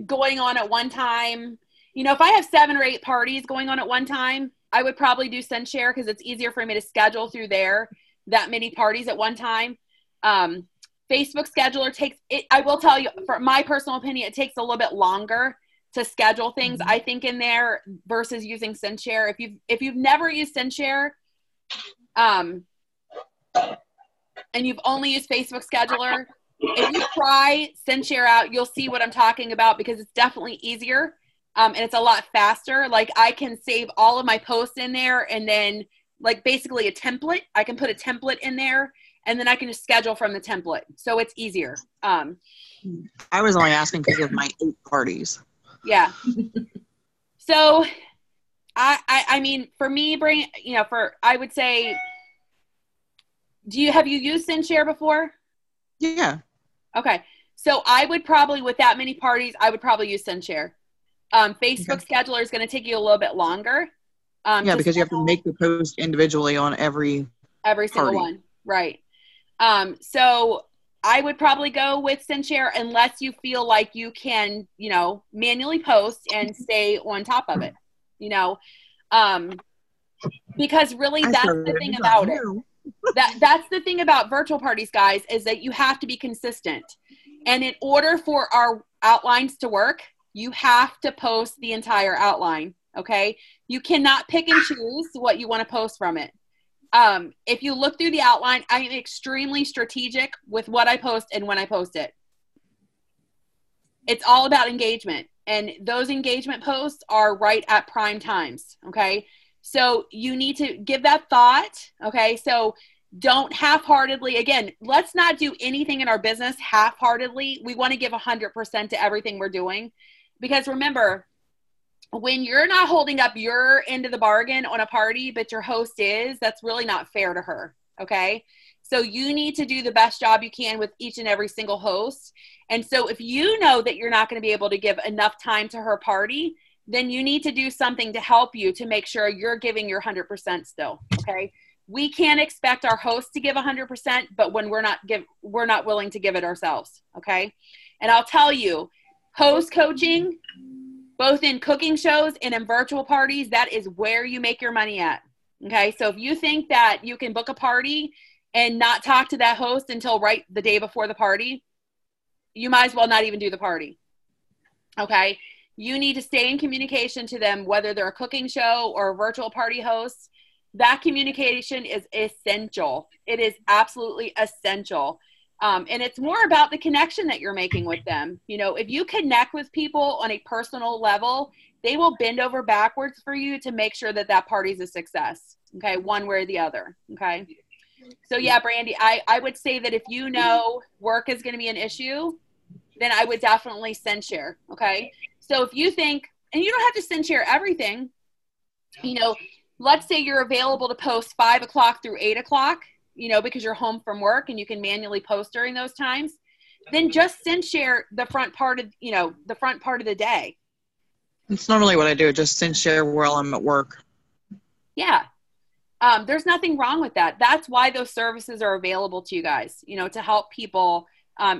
going on at one time, you know, if I have 7 or 8 parties going on at one time, I would probably do SendShare because it's easier for me to schedule through there that many parties at one time. Facebook Scheduler takes it. I will tell you, for my personal opinion, it takes a little bit longer to schedule things, I think, in there versus using SendShare. If you've never used SendShare, and you've only used Facebook Scheduler, if you try SendShare out, you'll see what I'm talking about because it's definitely easier, and it's a lot faster. Like I can save all of my posts in there, and then like basically a template. I can put a template in there, and then I can just schedule from the template. So it's easier. I was only asking because of my 8 parties. Yeah. So I mean, for me, I would say, have you used SendShare before? Yeah. Okay. So I would probably, with that many parties, I would probably use SendShare. Facebook Scheduler is going to take you a little bit longer. Yeah, because you have to make the post individually on every single party. one. Right. So I would probably go with SendShare unless you feel like you can, you know, manually post and stay on top of it, you know, because really that's the thing about it. That's the thing about virtual parties, guys, is that you have to be consistent. And in order for our outlines to work, you have to post the entire outline. Okay. You cannot pick and choose what you want to post from it. If you look through the outline, I am extremely strategic with what I post and when I post it. It's all about engagement, and those engagement posts are right at prime times. Okay. So you need to give that thought. Okay. So don't half-heartedly, again, let's not do anything in our business half-heartedly. We want to give 100% to everything we're doing, because remember, when you're not holding up your end of the bargain on a party, but your host is, that's really not fair to her. Okay. So you need to do the best job you can with each and every single host. And so if you know that you're not going to be able to give enough time to her party, then you need to do something to help you to make sure you're giving your 100% still. Okay. We can't expect our host to give 100%, but when we're not willing to give it ourselves. Okay. And I'll tell you, host coaching, both in cooking shows and in virtual parties, that is where you make your money at. Okay. So if you think that you can book a party and not talk to that host until right the day before the party, you might as well not even do the party. Okay. You need to stay in communication to them, whether they're a cooking show or a virtual party host. That communication is essential. It is absolutely essential. And it's more about the connection that you're making with them. You know, if you connect with people on a personal level, they will bend over backwards for you to make sure that that party's a success. Okay. One way or the other. Okay. So yeah, Brandy, I would say that if you know work is going to be an issue, then I would definitely send share. Okay. So if you think, and you don't have to send share everything, let's say you're available to post 5 o'clock through 8 o'clock, because you're home from work and you can manually post during those times, then just send share the front part of the day. It's normally what I do, just send share while I'm at work. Yeah. There's nothing wrong with that. That's why those services are available to you guys, to help people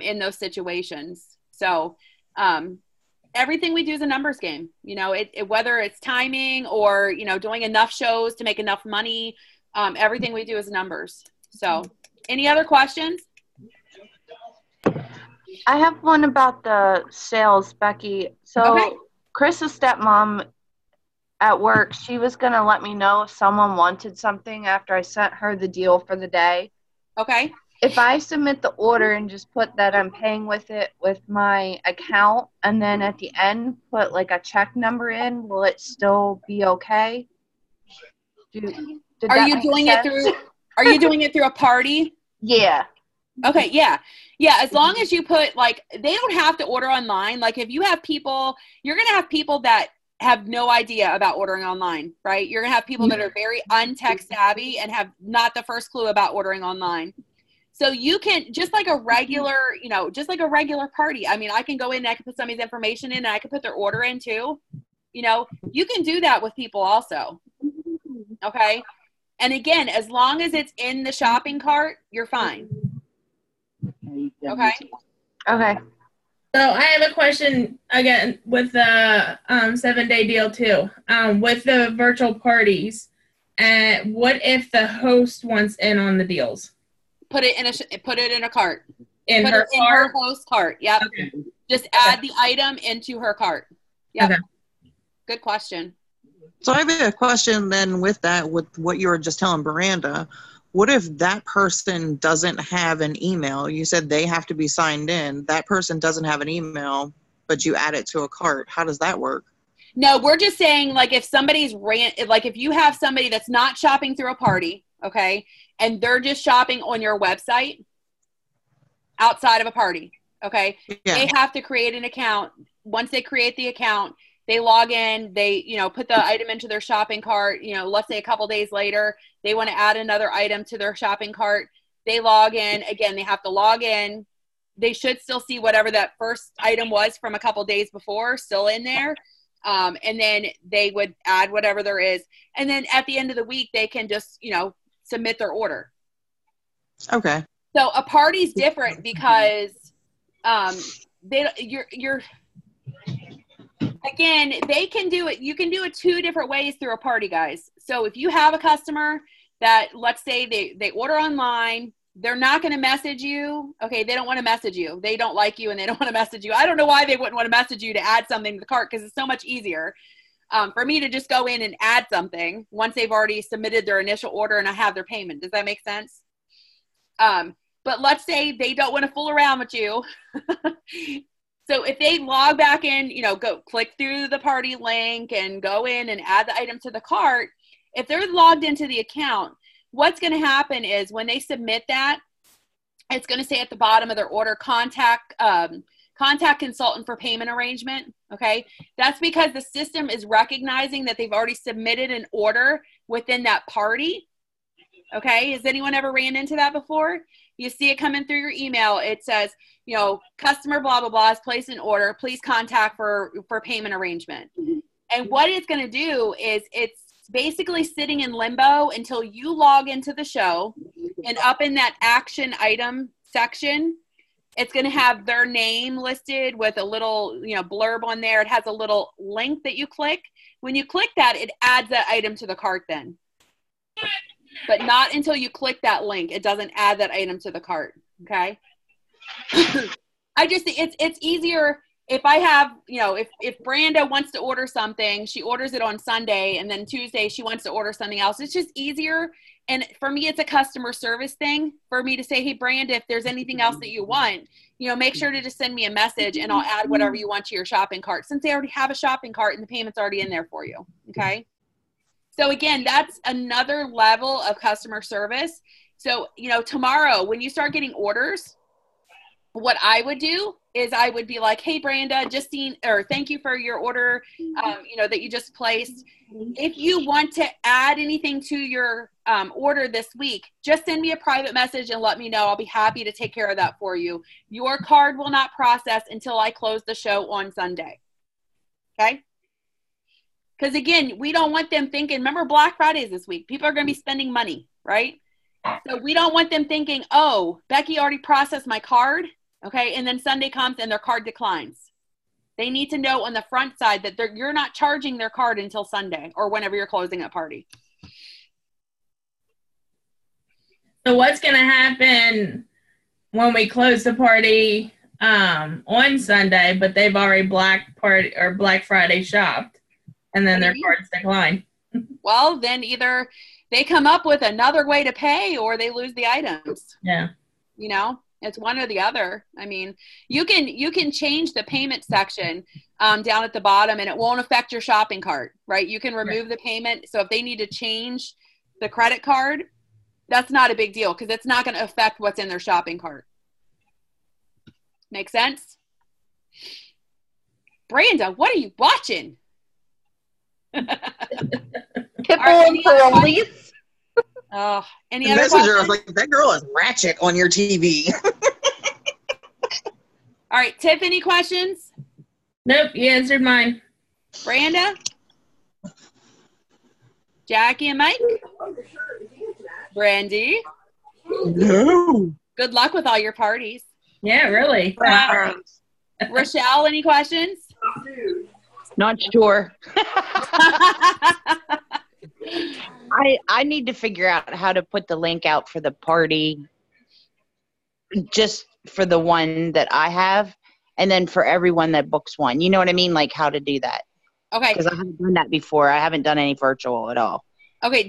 in those situations. So everything we do is a numbers game, whether it's timing or, doing enough shows to make enough money, everything we do is numbers. So any other questions? I have one about the sales, Becky. So Okay. Chris's stepmom at work, she was going to let me know if someone wanted something after I sent her the deal for the day. Okay. If I submit the order and just put that I'm paying with it with my account, and then at the end put like a check number in, will it still be okay? Are you doing it through a party? Yeah. Okay, yeah. Yeah, as long as you put, they don't have to order online. Like, if you have people, you're going to have people that have no idea about ordering online, right? You're going to have people that are very untech savvy and have not the first clue about ordering online. So you can, just like a regular party. I mean, I can go in and I can put somebody's information in and I can put their order in too. You can do that with people also. Okay? And again, as long as it's in the shopping cart, you're fine. Okay. Okay. So I have a question again with the 7-day deal too. With the virtual parties, what if the host wants in on the deals? Put it in a cart. In Put her it in her host cart. Yep. Okay. Just add the item into her cart. Yep. Okay. Good question. So I have a question then with that, with what you were just telling Miranda. What if that person doesn't have an email? You said they have to be signed in. That person doesn't have an email, but you add it to a cart. How does that work? No, we're just saying, if you have somebody that's not shopping through a party, okay, and they're just shopping on your website outside of a party, okay, They have to create an account. Once they create the account, they log in, they, put the item into their shopping cart, let's say a couple days later, they want to add another item to their shopping cart. They log in. Again, they have to log in. They should still see whatever that first item was from a couple days before still in there. And then they would add whatever there is. And then at the end of the week, they can just, submit their order. Okay. So a party's different because again, they can do it. You can do it 2 different ways through a party, guys. So if you have a customer that, let's say they order online, they're not going to message you. Okay. They don't want to message you. They don't like you and they don't want to message you. I don't know why they wouldn't want to message you to add something to the cart, because it's so much easier for me to just go in and add something once they've already submitted their initial order and I have their payment. Does that make sense? But let's say they don't want to fool around with you. So if they log back in, go click through the party link and go in and add the item to the cart, if they're logged into the account, what's going to happen is when they submit that, it's going to say at the bottom of their order, contact consultant for payment arrangement. Okay. That's because the system is recognizing that they've already submitted an order within that party. Okay. Has anyone ever ran into that before? You see it coming through your email. It says, customer blah, blah, blah has placed an order. Please contact for payment arrangement. Mm-hmm. And what it's going to do is it's basically sitting in limbo until you log into the show, and up in that action item section, it's going to have their name listed with a little, blurb on there. It has a little link that you click. When you click that, it adds that item to the cart then. But not until you click that link. It doesn't add that item to the cart. Okay. I just think it's easier if I have, if Branda wants to order something, she orders it on Sunday, and then Tuesday she wants to order something else. It's just easier. And for me, it's a customer service thing for me to say, hey, Branda, if there's anything else that you want, make sure to just send me a message and I'll add whatever you want to your shopping cart, since they already have a shopping cart and the payment's already in there for you. Okay. So again, that's another level of customer service. So, tomorrow when you start getting orders, what I would do is I would be like, hey, Branda, thank you for your order, that you just placed. If you want to add anything to your order this week, just send me a private message and let me know. I'll be happy to take care of that for you. Your card will not process until I close the show on Sunday. Okay? Because again, we don't want them thinking, remember Black Friday is this week. People are going to be spending money, right? So we don't want them thinking, oh, Becky already processed my card. Okay, and then Sunday comes and their card declines. They need to know on the front side that you're not charging their card until Sunday or whenever you're closing a party. So what's going to happen when we close the party on Sunday, but they've already Black Friday shopped, and then their cards decline? Well, then either they come up with another way to pay or they lose the items. Yeah. It's one or the other. I mean, you can change the payment section down at the bottom, and it won't affect your shopping cart, right? You can remove the payment. So if they need to change the credit card, that's not a big deal because it's not going to affect what's in their shopping cart. Make sense? Branda, what are you watching? Pitbull and Parolees. Oh, any The other messenger questions? was like, that girl is ratchet on your TV. All right, Tiff, any questions? Nope, you answered mine. Branda? Jackie and Mike? Brandy? No. Good luck with all your parties. Yeah, really. Rochelle, any questions? Not sure. I need to figure out how to put the link out for the party, just for the one that I have, and then for everyone that books one. You know what I mean? Like how to do that. Okay. Because I haven't done that before. I haven't done any virtual at all. Okay.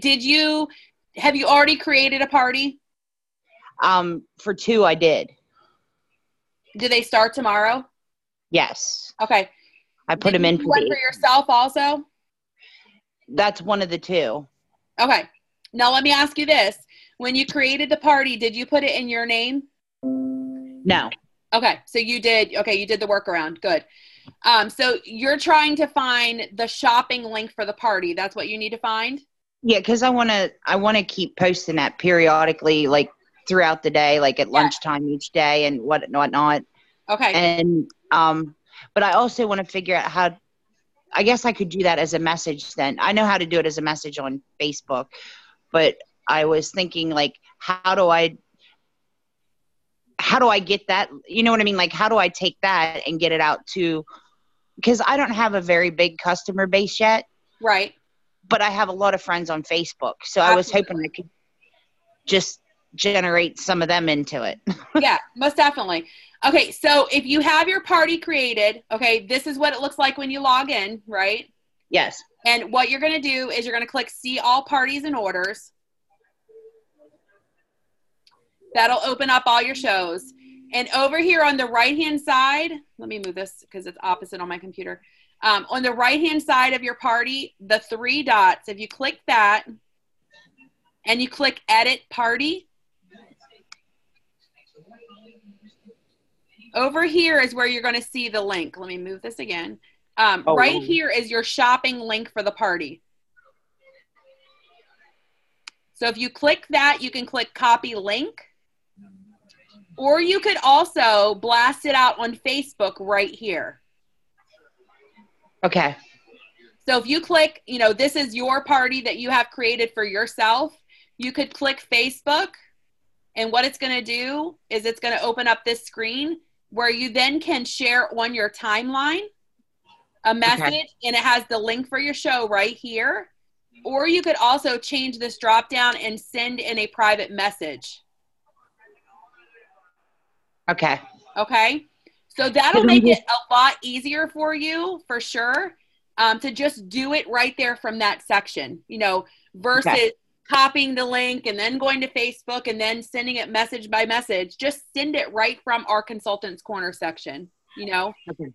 Have you already created a party? For 2, I did. Do they start tomorrow? Yes. Okay. I put them in for one for yourself also? That's one of the 2. Okay. Now let me ask you this. When you created the party, did you put it in your name? No. Okay. So you did. Okay. You did the workaround. Good. So you're trying to find the shopping link for the party. That's what you need to find? Yeah, because I want to keep posting that periodically, like throughout the day, like at lunchtime each day and whatnot. Okay. And but I also want to figure out how. I guess I could do that as a message then. I know how to do it as a message on Facebook, but I was thinking like, how do I get that? You know what I mean? Like, how do I take that and get it out to, because I don't have a very big customer base yet. Right. But I have a lot of friends on Facebook. So I was hoping I could just generate some of them into it. Yeah, most definitely. Okay, so if you have your party created, okay, this is what it looks like when you log in, right? Yes. And what you're going to do is you're going to click See All Parties and Orders. That'll open up all your shows. And over here on the right-hand side, let me move this because it's opposite on my computer. On the right-hand side of your party, the 3 dots, if you click that and you click Edit Party, over here is where you're going to see the link. Let me move this again. Right here is your shopping link for the party. So if you click that, you can click Copy Link. Or you could also blast it out on Facebook right here. Okay. So if you click, this is your party that you have created for yourself. You could click Facebook. And what it's going to do is it's going to open up this screen where you then can share on your timeline a message, and it has the link for your show right here. Or you could also change this drop down and send in a private message. Okay. Okay. So that'll make it a lot easier for you, for sure, to just do it right there from that section, versus copying the link and then going to Facebook and then sending it message by message. Just send it right from our Consultants Corner section, Okay.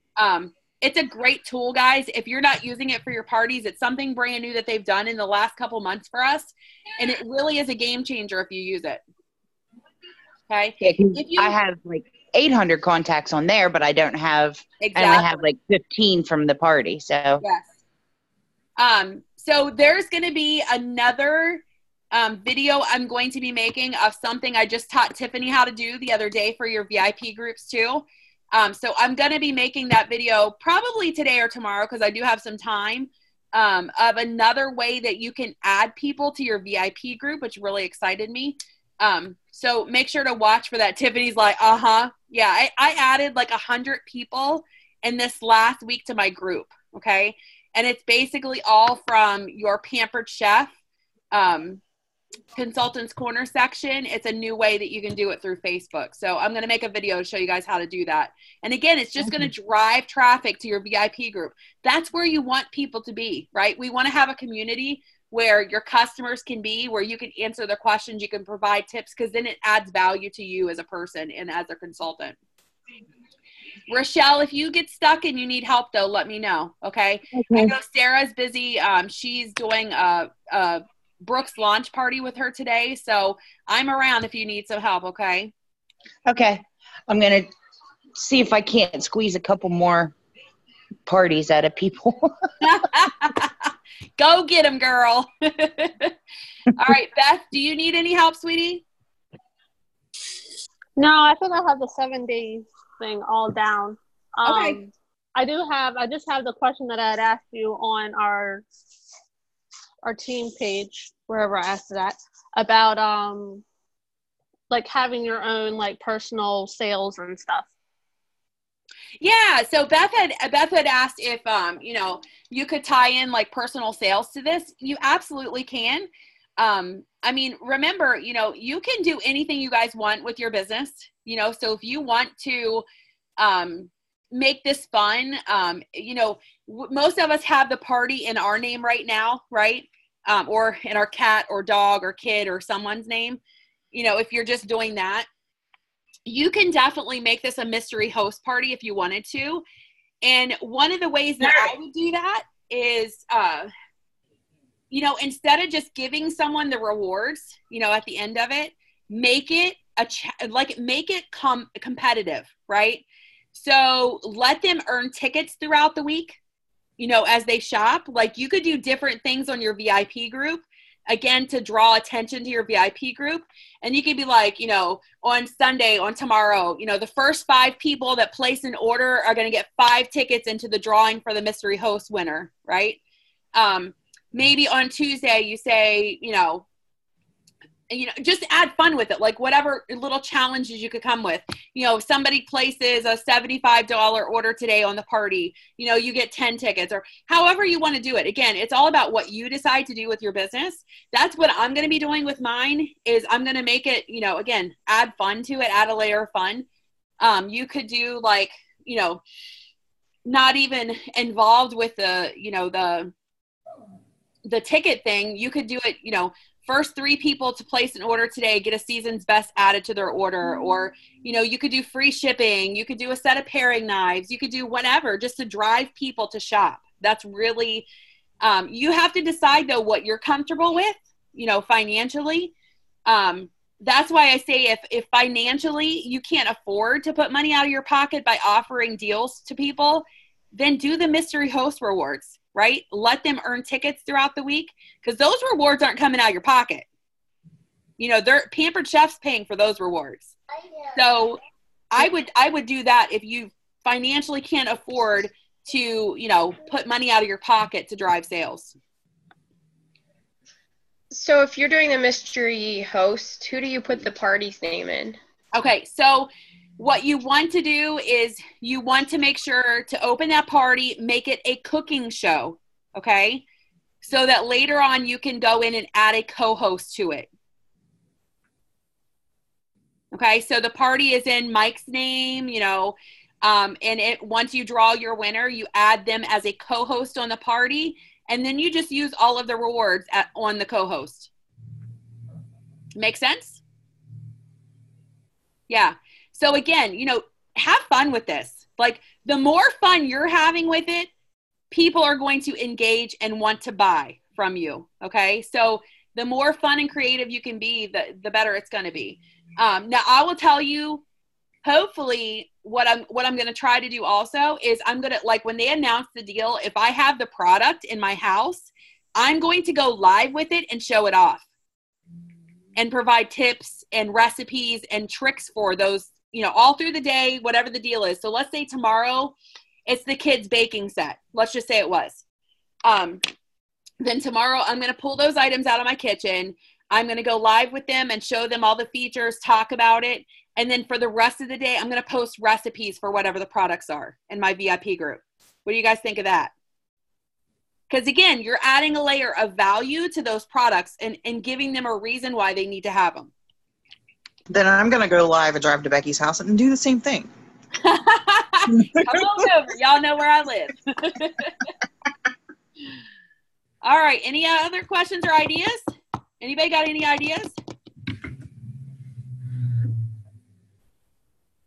It's a great tool, guys. If you're not using it for your parties, it's something brand new that they've done in the last couple months for us. And it really is a game changer if you use it. Okay. Yeah, 'cause If you I have like 800 contacts on there, but I don't have, I only have exactly like 15 from the party. So, yes. So there's going to be another video I'm going to be making of something I just taught Tiffany how to do the other day for your VIP groups too. So I'm going to be making that video probably today or tomorrow because I do have some time of another way that you can add people to your VIP group, which really excited me. So make sure to watch for that. Tiffany's like, yeah, I added like 100 people in this last week to my group. Okay. And it's basically all from your Pampered Chef Consultants Corner section. It's a new way that you can do it through Facebook. So I'm going to make a video to show you guys how to do that. And again, it's just going to drive traffic to your VIP group. That's where you want people to be, right? We want to have a community where your customers can be, where you can answer their questions, you can provide tips, because then it adds value to you as a person and as a consultant. Rochelle, if you get stuck and you need help, though, let me know, okay? I know Sarah's busy. She's doing a Brooks launch party with her today, so I'm around if you need some help, okay? okay. I'm going to see if I can't squeeze a couple more parties out of people. Go get them, girl. All right, Beth, do you need any help, sweetie? No, I think I have the 7 days thing all down. Okay. I just have the question that I had asked you on our team page, wherever I asked that, about like having your own like personal sales and stuff. Yeah, so Beth had asked if you could tie in like personal sales to this. You absolutely can. I mean, remember, you can do anything you guys want with your business, so if you want to make this fun, most of us have the party in our name right now, right? Or in our cat or dog or kid or someone's name. If you're just doing that, you can definitely make this a mystery host party if you wanted to. And one of the ways that I would do that is, instead of just giving someone the rewards, at the end of it, make it competitive, right? So let them earn tickets throughout the week, as they shop. Like, you could do different things on your VIP group, again, to draw attention to your VIP group. And you could be like, on Sunday, on tomorrow, the first 5 people that place an order are going to get 5 tickets into the drawing for the mystery host winner, right? Maybe on Tuesday you say, just add fun with it, like whatever little challenges you could come with. Somebody places a $75 order today on the party, you get 10 tickets, or however you want to do it. Again, it's all about what you decide to do with your business. That's what I'm going to be doing with mine, is I'm going to make it, again, add fun to it, add a layer of fun. You could do like, not even involved with the ticket thing. You could do it, first 3 people to place an order today get a season's best added to their order. Or, you could do free shipping. You could do a set of paring knives. You could do whatever, just to drive people to shop. That's really, you have to decide though what you're comfortable with, financially. That's why I say if financially you can't afford to put money out of your pocket by offering deals to people, then do the mystery host rewards, right? Let them earn tickets throughout the week, because those rewards aren't coming out of your pocket. They're Pampered Chef's paying for those rewards. So I would do that if you financially can't afford to, put money out of your pocket to drive sales. So if you're doing the mystery host, who do you put the party's name in? Okay, so what you want to do is you want to make sure to open that party, make it a cooking show, okay? So that later on you can go in and add a co-host to it. Okay, so the party is in Mike's name, and once you draw your winner, you add them as a co-host on the party, and then you just use all of the rewards on the co-host. Make sense? Yeah. So again, have fun with this. Like, the more fun you're having with it, people are going to engage and want to buy from you. Okay. So The more fun and creative you can be, the better it's going to be. Now, I will tell you, hopefully, what I'm going to try to do also is I'm going to, like, when they announce the deal, if I have the product in my house, I'm going to go live with it and show it off and provide tips and recipes and tricks for those, you know, all through the day, whatever the deal is. So let's say tomorrow it's the kids' baking set. Let's just say it was. Then tomorrow I'm going to pull those items out of my kitchen. I'm going to go live with them and show them all the features, talk about it. And then for the rest of the day, I'm going to post recipes for whatever the products are in my VIP group. What do you guys think of that? Because again, you're adding a layer of value to those products and giving them a reason why they need to have them. Then I'm going to go live and drive to Becky's house and do the same thing. Come on over. Y'all know where I live. All right. Any other questions or ideas? Anybody got any ideas?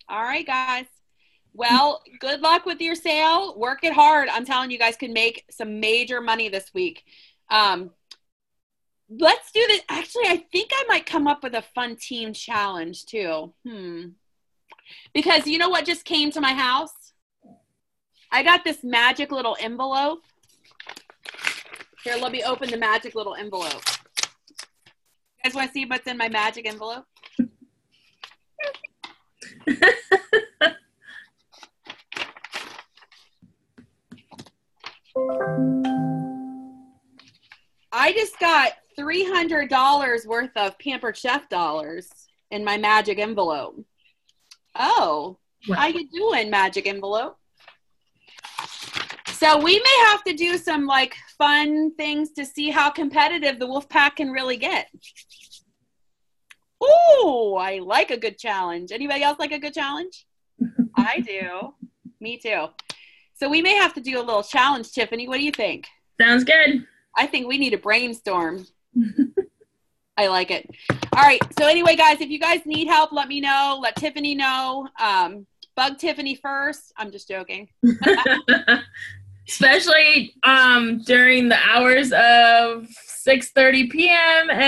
All right, guys. Well, good luck with your sale. Work it hard. I'm telling you guys can make some major money this week. Let's do this. Actually, I think I might come up with a fun team challenge too. Because you know what just came to my house? I got this magic little envelope. Here, let me open the magic little envelope. You guys want to see what's in my magic envelope? I just got $300 worth of Pampered Chef dollars in my magic envelope. Oh, wow. How you doing, magic envelope? So we may have to do some like fun things to see how competitive the Wolfpack can really get. Ooh, I like a good challenge. Anybody else like a good challenge? I do. Me too. So we may have to do a little challenge, Tiffany. What do you think? Sounds good. I think we need a brainstorm. I like it. All right. So anyway, guys, if you guys need help, let me know. Let Tiffany know. Bug Tiffany first. I'm just joking. Especially during the hours of 6:30 p.m. and